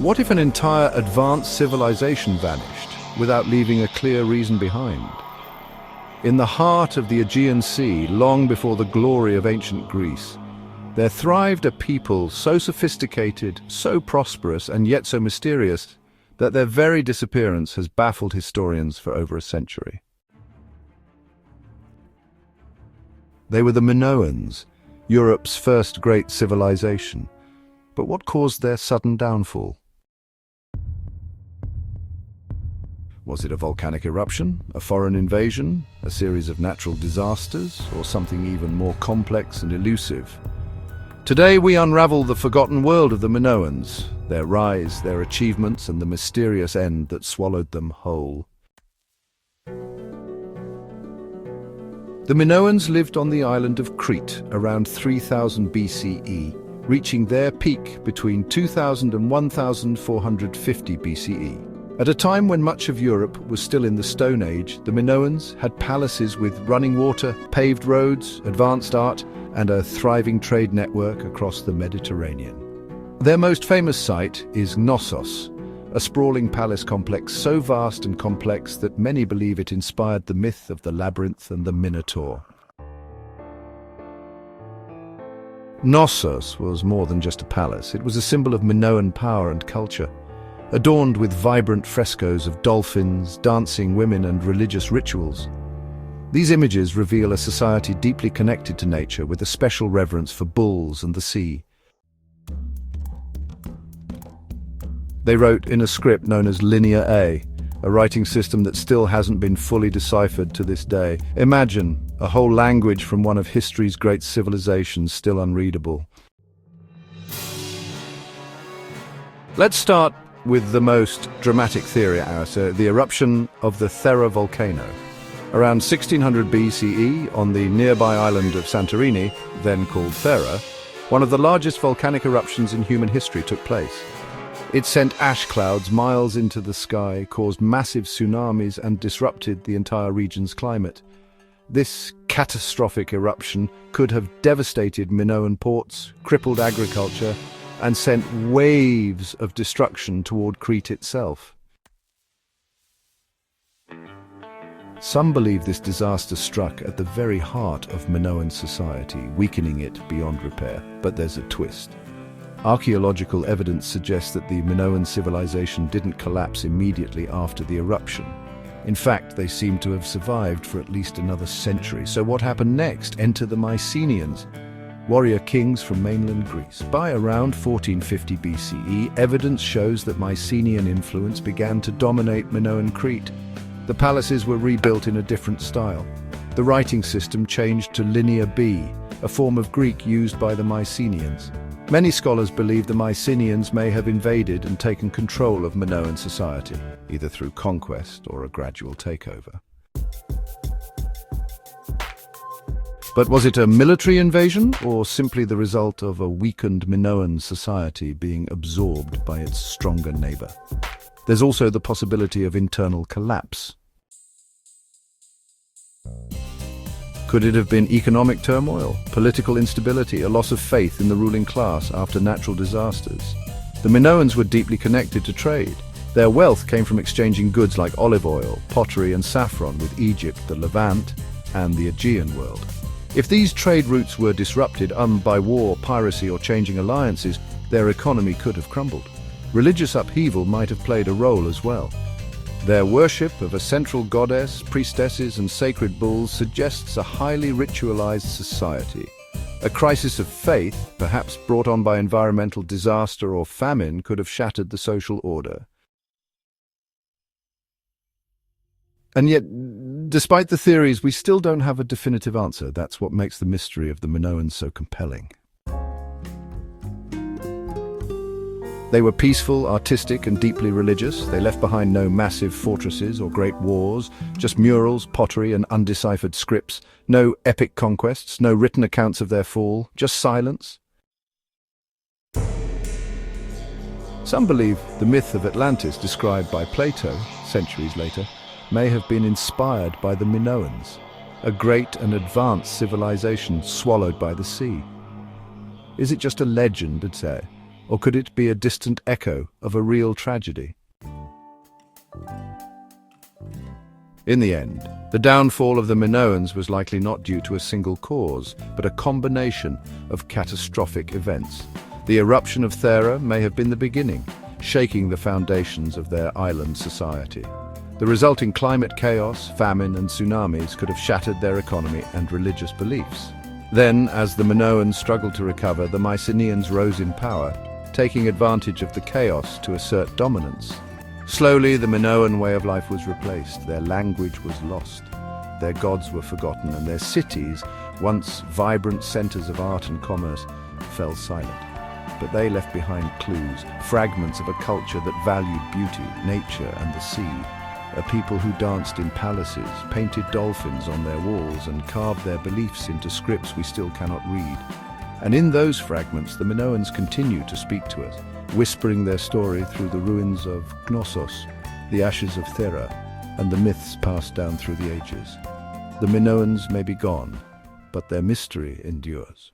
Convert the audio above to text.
What if an entire advanced civilization vanished without leaving a clear reason behind? In the heart of the Aegean Sea, long before the glory of ancient Greece, there thrived a people so sophisticated, so prosperous, and yet so mysterious that their very disappearance has baffled historians for over a century. They were the Minoans, Europe's first great civilization. But what caused their sudden downfall? Was it a volcanic eruption, a foreign invasion, a series of natural disasters, or something even more complex and elusive? Today we unravel the forgotten world of the Minoans, their rise, their achievements, and the mysterious end that swallowed them whole. The Minoans lived on the island of Crete around 3000 BCE, reaching their peak between 2000 and 1450 BCE. At a time when much of Europe was still in the Stone Age, the Minoans had palaces with running water, paved roads, advanced art, and a thriving trade network across the Mediterranean. Their most famous site is Knossos, a sprawling palace complex so vast and complex that many believe it inspired the myth of the labyrinth and the Minotaur. Knossos was more than just a palace. It was a symbol of Minoan power and culture, adorned with vibrant frescoes of dolphins, dancing women, and religious rituals. These images reveal a society deeply connected to nature, with a special reverence for bulls and the sea. They wrote in a script known as Linear A, a writing system that still hasn't been fully deciphered to this day. Imagine a whole language from one of history's great civilizations still unreadable. Let's start with the most dramatic theory, the eruption of the Thera volcano. Around 1600 BCE, on the nearby island of Santorini, then called Thera, one of the largest volcanic eruptions in human history took place. It sent ash clouds miles into the sky, caused massive tsunamis, and disrupted the entire region's climate. This catastrophic eruption could have devastated Minoan ports, crippled agriculture, and sent waves of destruction toward Crete itself. Some believe this disaster struck at the very heart of Minoan society, weakening it beyond repair. But there's a twist. Archaeological evidence suggests that the Minoan civilization didn't collapse immediately after the eruption. In fact, they seem to have survived for at least another century. So what happened next? Enter the Mycenaeans, warrior kings from mainland Greece. By around 1450 BCE, evidence shows that Mycenaean influence began to dominate Minoan Crete. The palaces were rebuilt in a different style. The writing system changed to Linear B, a form of Greek used by the Mycenaeans. Many scholars believe the Mycenaeans may have invaded and taken control of Minoan society, either through conquest or a gradual takeover. But was it a military invasion, or simply the result of a weakened Minoan society being absorbed by its stronger neighbor? There's also the possibility of internal collapse. Could it have been economic turmoil, political instability, a loss of faith in the ruling class after natural disasters? The Minoans were deeply connected to trade. Their wealth came from exchanging goods like olive oil, pottery, and saffron with Egypt, the Levant, and the Aegean world. If these trade routes were disrupted by war, piracy, or changing alliances, their economy could have crumbled. Religious upheaval might have played a role as well. Their worship of a central goddess, priestesses, and sacred bulls suggests a highly ritualized society. A crisis of faith, perhaps brought on by environmental disaster or famine, could have shattered the social order. And yet, despite the theories, we still don't have a definitive answer. That's what makes the mystery of the Minoans so compelling. They were peaceful, artistic, and deeply religious. They left behind no massive fortresses or great wars, just murals, pottery, and undeciphered scripts. No epic conquests, no written accounts of their fall, just silence. Some believe the myth of Atlantis, described by Plato centuries later, may have been inspired by the Minoans, a great and advanced civilization swallowed by the sea. Is it just a legend, Or could it be a distant echo of a real tragedy? In the end, the downfall of the Minoans was likely not due to a single cause, but a combination of catastrophic events. The eruption of Thera may have been the beginning, shaking the foundations of their island society. The resulting climate chaos, famine, and tsunamis could have shattered their economy and religious beliefs. Then, as the Minoans struggled to recover, the Mycenaeans rose in power, taking advantage of the chaos to assert dominance. Slowly, the Minoan way of life was replaced, their language was lost, their gods were forgotten, and their cities, once vibrant centers of art and commerce, fell silent. But they left behind clues, fragments of a culture that valued beauty, nature, and the sea. A people who danced in palaces, painted dolphins on their walls, and carved their beliefs into scripts we still cannot read. And in those fragments, the Minoans continue to speak to us, whispering their story through the ruins of Knossos, the ashes of Thera, and the myths passed down through the ages. The Minoans may be gone, but their mystery endures.